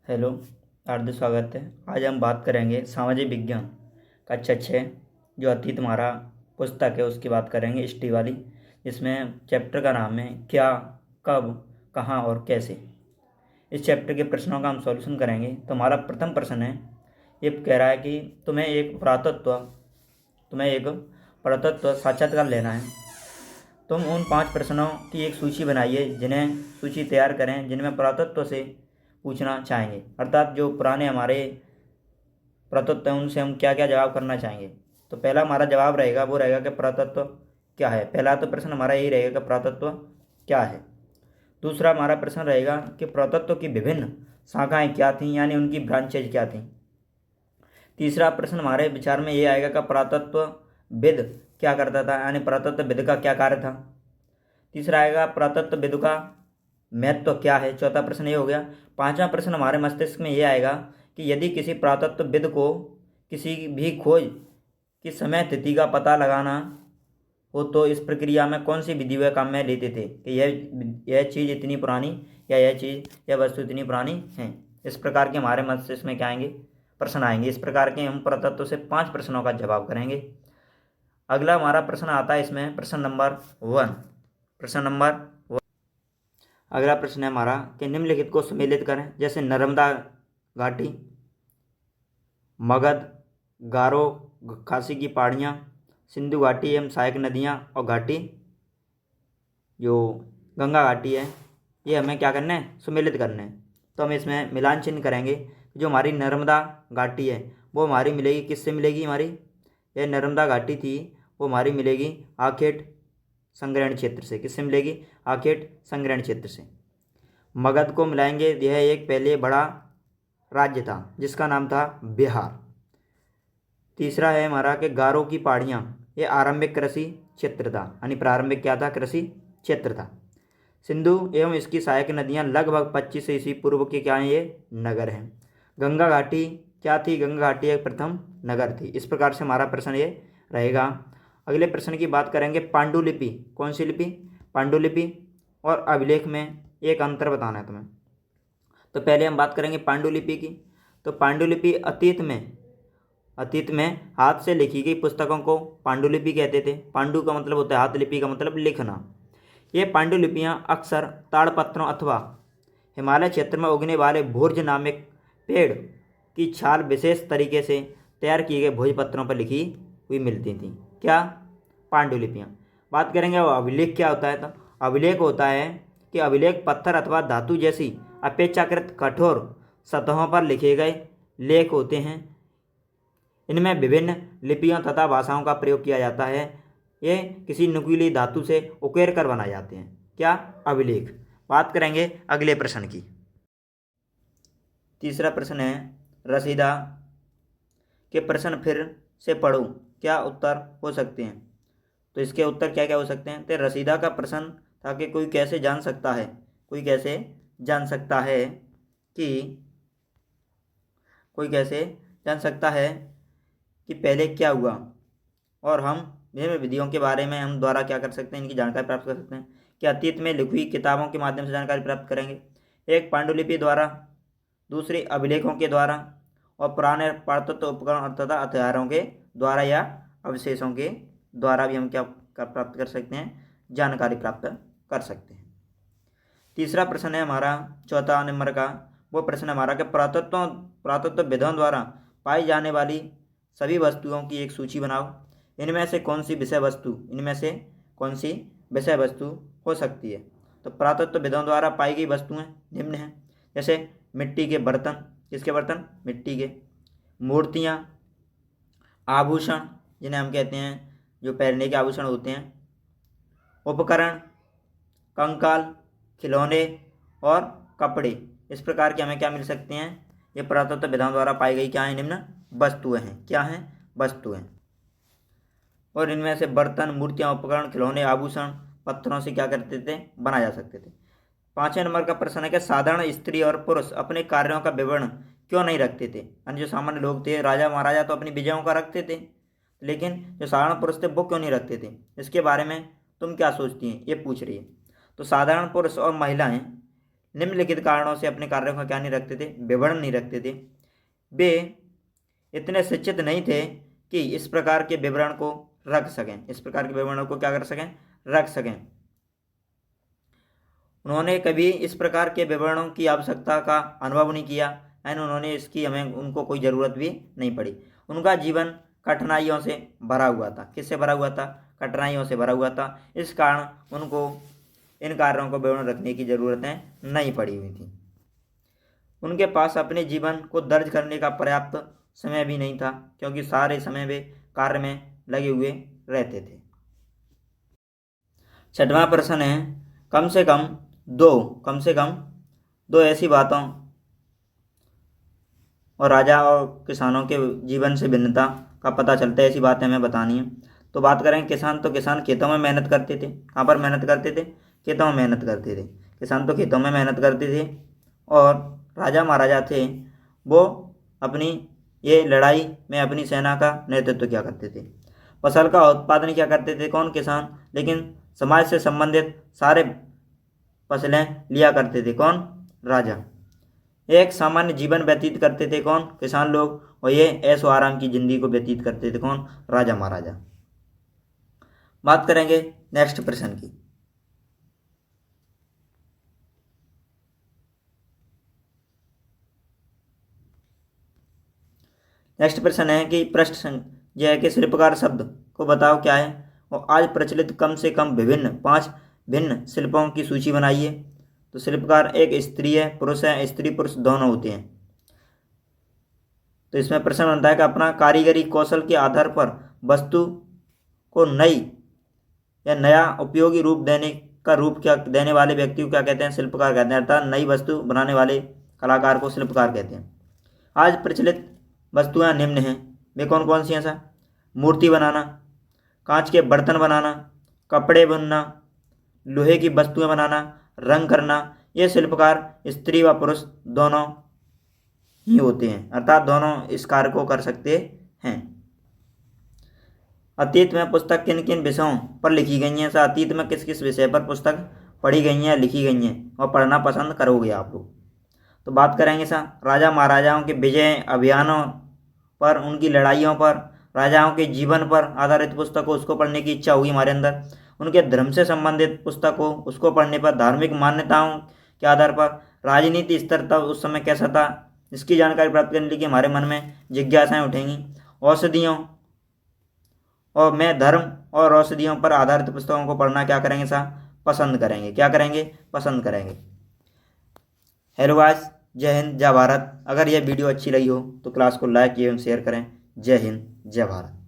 Hello, हार्दिक स्वागत है। आज हम बात करेंगे सामाजिक विज्ञान कक्षा 6 जो अतीत हमारा पुस्तक है उसकी बात करेंगे, हिस्ट्री वाली, जिसमें चैप्टर का नाम है क्या, कब, कहाँ और कैसे। इस चैप्टर के प्रश्नों का हम सॉल्यूशन करेंगे। तो हमारा प्रथम प्रश्न है, ये कह रहा है कि तुम्हें एक पुरातत्व साक्षात्कार लेना है। तुम उन 5 प्रश्नों की एक सूची बनाइए, जिन्हें सूची तैयार करें जिनमें पुरातत्व से पूछना चाहेंगे, अर्थात जो पुराने हमारे पुरातत्व हैं उनसे हम क्या क्या जवाब करना चाहेंगे। तो पहला हमारा जवाब रहेगा, वो रहेगा कि पुरातत्व क्या है। पहला तो प्रश्न हमारा यही रहेगा कि पुरातत्व क्या है। दूसरा हमारा प्रश्न रहेगा कि पुरातत्व की विभिन्न शाखाएं क्या थीं, यानी उनकी ब्रांचेज क्या थीं। तीसरा प्रश्न हमारे विचार में ये आएगा कि पुरातत्वविद क्या करता था, यानी पुरातत्वविद का क्या कार्य था। तीसरा आएगा पुरातत्वविद का महत्व क्या है। चौथा प्रश्न ये हो गया। पांचवा प्रश्न हमारे मस्तिष्क में ये आएगा कि यदि किसी पुरातत्वविद को किसी भी खोज की समय तिथि का पता लगाना हो तो इस प्रक्रिया में कौन सी विधि वे काम में लेते थे, कि यह चीज़ इतनी पुरानी या यह वस्तु इतनी पुरानी है। इस प्रकार के हमारे मस्तिष्क में क्या आएंगे, प्रश्न आएंगे। इस प्रकार के हम पुरातत्व से 5 प्रश्नों का जवाब करेंगे। अगला हमारा प्रश्न आता है इसमें, प्रश्न नंबर 1। अगला प्रश्न है हमारा कि निम्नलिखित को सम्मिलित करें, जैसे नर्मदा घाटी, मगध, गारो, खासी की पहाड़ियाँ, सिंधु घाटी एवं सहायक नदियाँ और घाटी जो गंगा घाटी है, ये हमें क्या करना है, सम्मिलित करना है। तो हम इसमें मिलान चिन्ह करेंगे। जो हमारी नर्मदा घाटी है वो हमारी मिलेगी, किससे मिलेगी, हमारी यह नर्मदा घाटी थी वो हमारी मिलेगी आखेट संग्रहण क्षेत्र से। किससे मिलेगी, आखेट संग्रहण क्षेत्र से। मगध को मिलाएंगे, यह एक पहले बड़ा राज्य था जिसका नाम था बिहार। तीसरा है हमारा कि गारो की पहाड़ियाँ, ये आरंभिक कृषि क्षेत्र था, यानी प्रारंभिक क्या था, कृषि क्षेत्र था। सिंधु एवं इसकी सहायक नदियाँ लगभग 25 ईस्वी पूर्व के क्या हैं, ये नगर हैं। गंगा घाटी क्या थी, गंगा घाटी एक प्रथम नगर थी। इस प्रकार से हमारा प्रश्न ये रहेगा। अगले प्रश्न की बात करेंगे, पांडुलिपि। कौन सी लिपि, पांडुलिपि और अभिलेख में एक अंतर बताना है तुम्हें। तो पहले हम बात करेंगे पांडुलिपि की। तो पांडुलिपि अतीत में हाथ से लिखी गई पुस्तकों को पांडुलिपि कहते थे। पांडु का मतलब होता है हाथ, लिपि का मतलब लिखना। ये पांडुलिपियाँ अक्सर ताड़पत्रों अथवा हिमालय क्षेत्र में उगने वाले भोज नामक पेड़ की छाल विशेष तरीके से तैयार किए गए भोजपत्रों पर लिखी हुई मिलती थी। क्या, पांडुलिपियाँ। बात करेंगे अब अभिलेख क्या होता है। तो अभिलेख होता है कि अभिलेख पत्थर अथवा धातु जैसी अपेक्षाकृत कठोर सतहों पर लिखे गए लेख होते हैं। इनमें विभिन्न लिपियों तथा भाषाओं का प्रयोग किया जाता है। ये किसी नुकीली धातु से उकेर कर बनाए जाते हैं। क्या, अभिलेख। बात करेंगे अगले प्रश्न की। तीसरा प्रश्न है, रसीदा के प्रश्न फिर से पढ़ो, क्या उत्तर हो सकते हैं। तो इसके उत्तर क्या क्या हो सकते हैं। तो रसीदा का प्रश्न था कि कोई कैसे जान सकता है कि पहले क्या हुआ, और हम विभिन्न विधियों के बारे में हम द्वारा क्या कर सकते हैं, इनकी जानकारी प्राप्त कर सकते हैं। कि अतीत में लिखी हुई किताबों के माध्यम से जानकारी प्राप्त करेंगे, एक पांडुलिपि द्वारा, दूसरी अभिलेखों के द्वारा, और पुराने पुरातत्व उपकरण तथा हथियारों के द्वारा या अवशेषों के द्वारा भी हम क्या प्राप्त कर सकते हैं, जानकारी प्राप्त कर सकते हैं। तीसरा प्रश्न है हमारा, चौथा नंबर का वो प्रश्न हमारा कि पुरातत्वविदों द्वारा पाई जाने वाली सभी वस्तुओं की एक सूची बनाओ। इनमें से कौन सी विषय वस्तु हो सकती है। तो पुरातत्वविदों द्वारा पाई गई वस्तुएं निम्न हैं, जैसे मिट्टी के बर्तन, किसके बर्तन, मिट्टी के, मूर्तियाँ, आभूषण जिन्हें हम कहते हैं जो पहनने के आभूषण होते हैं, उपकरण, कंकाल, खिलौने और कपड़े। इस प्रकार के हमें क्या मिल सकते हैं, ये पुरातत्वविदों द्वारा पाई गई क्या है, निम्न वस्तुएं हैं। क्या हैं, वस्तुएं। और इनमें से बर्तन, मूर्तियाँ, उपकरण, खिलौने, आभूषण पत्थरों से क्या करते थे, बनाए जा सकते थे। 5वें नंबर का प्रश्न है कि साधारण स्त्री और पुरुष अपने कार्यों का विवरण क्यों नहीं रखते थे। यानी जो सामान्य लोग थे, राजा महाराजा तो अपनी विजयों का रखते थे, लेकिन जो साधारण पुरुष थे वो क्यों नहीं रखते थे। इसके बारे में तुम क्या सोचती हैं, ये पूछ रही है। तो साधारण पुरुष और महिलाएं निम्नलिखित कारणों से अपने कार्यों का क्या नहीं रखते थे, विवरण नहीं रखते थे। वे इतने शिक्षित नहीं थे कि इस प्रकार के विवरण को रख सकें, इस प्रकार के विवरणों को क्या कर सकें, रख सकें। उन्होंने कभी इस प्रकार के विवरणों की आवश्यकता का अनुभव नहीं किया, एंड उन्होंने इसकी हमें उनको कोई ज़रूरत भी नहीं पड़ी। उनका जीवन कठिनाइयों से भरा हुआ था। किससे भरा हुआ था? कठिनाइयों से भरा हुआ था। इस कारण उनको इन कार्यों को विवरण रखने की ज़रूरतें नहीं पड़ी हुई थी। उनके पास अपने जीवन को दर्ज करने का पर्याप्त समय भी नहीं था, क्योंकि सारे समय वे कार्य में लगे हुए रहते थे। छठवां प्रश्न है, कम से कम दो ऐसी बातों और राजा और किसानों के जीवन से भिन्नता का पता चलता है, ऐसी बातें हमें बतानी है। तो बात करें किसान, तो किसान खेतों में मेहनत करते थे। कहाँ पर मेहनत करते थे? खेतों में मेहनत करते थे। किसान तो खेतों में मेहनत करते थे। और राजा महाराजा थे, वो अपनी ये लड़ाई में अपनी सेना का नेतृत्व क्या करते थे। फसल का उत्पादन क्या करते थे? कौन? किसान। लेकिन समाज से संबंधित सारे फसलें लिया करते थे। कौन? राजा। एक सामान्य जीवन व्यतीत करते थे। कौन? किसान लोग। और ये ऐशो आराम की जिंदगी को व्यतीत करते थे। कौन? राजा महाराजा। बात करेंगे नेक्स्ट प्रश्न की। नेक्स्ट प्रश्न है कि प्रश्न यह है कि शिल्पकार शब्द को बताओ क्या है, और आज प्रचलित कम से कम 5 भिन्न शिल्पों की सूची बनाइए। तो शिल्पकार एक स्त्री है, पुरुष है, स्त्री पुरुष दोनों होते हैं। तो इसमें प्रश्न बनता है कि अपना कारीगरी कौशल के आधार पर वस्तु को नई या नया उपयोगी रूप देने वाले व्यक्ति को क्या कहते हैं? शिल्पकार कहते हैं। अर्थात नई वस्तु बनाने वाले कलाकार को शिल्पकार कहते हैं। आज प्रचलित वस्तुएं निम्न हैं। वे कौन कौन सी हैं? सर, मूर्ति बनाना, कांच के बर्तन बनाना, कपड़े बुनना, लोहे की वस्तुएं बनाना, रंग करना। ये शिल्पकार स्त्री व पुरुष दोनों ही होते हैं, अर्थात दोनों इस कार्य को कर सकते हैं। अतीत में पुस्तक किन किन विषयों पर लिखी गई हैं? सर, अतीत में किस किस विषय पर पुस्तक पढ़ी गई हैं, लिखी गई हैं और पढ़ना पसंद करोगे आप लोग? तो बात करेंगे सर राजा महाराजाओं के विजय अभियानों पर, उनकी लड़ाइयों पर, राजाओं के जीवन पर आधारित पुस्तक हो, उसको पढ़ने की इच्छा होगी हमारे अंदर। उनके धर्म से संबंधित पुस्तक हो, उसको पढ़ने पर, धार्मिक मान्यताओं के आधार पर, राजनीति स्तर तब उस समय कैसा था, इसकी जानकारी प्राप्त करने के हमारे मन में जिज्ञासाएं उठेंगी। औषधियों और मैं धर्म और औषधियों पर आधारित पुस्तकों को पढ़ना क्या करेंगे सर? पसंद करेंगे। क्या करेंगे? पसंद करेंगे। हेलो गाइस, जय हिंद, जय भारत। अगर यह वीडियो अच्छी लगी हो तो क्लास को लाइक एवं शेयर करें। जय हिंद, जय भारत।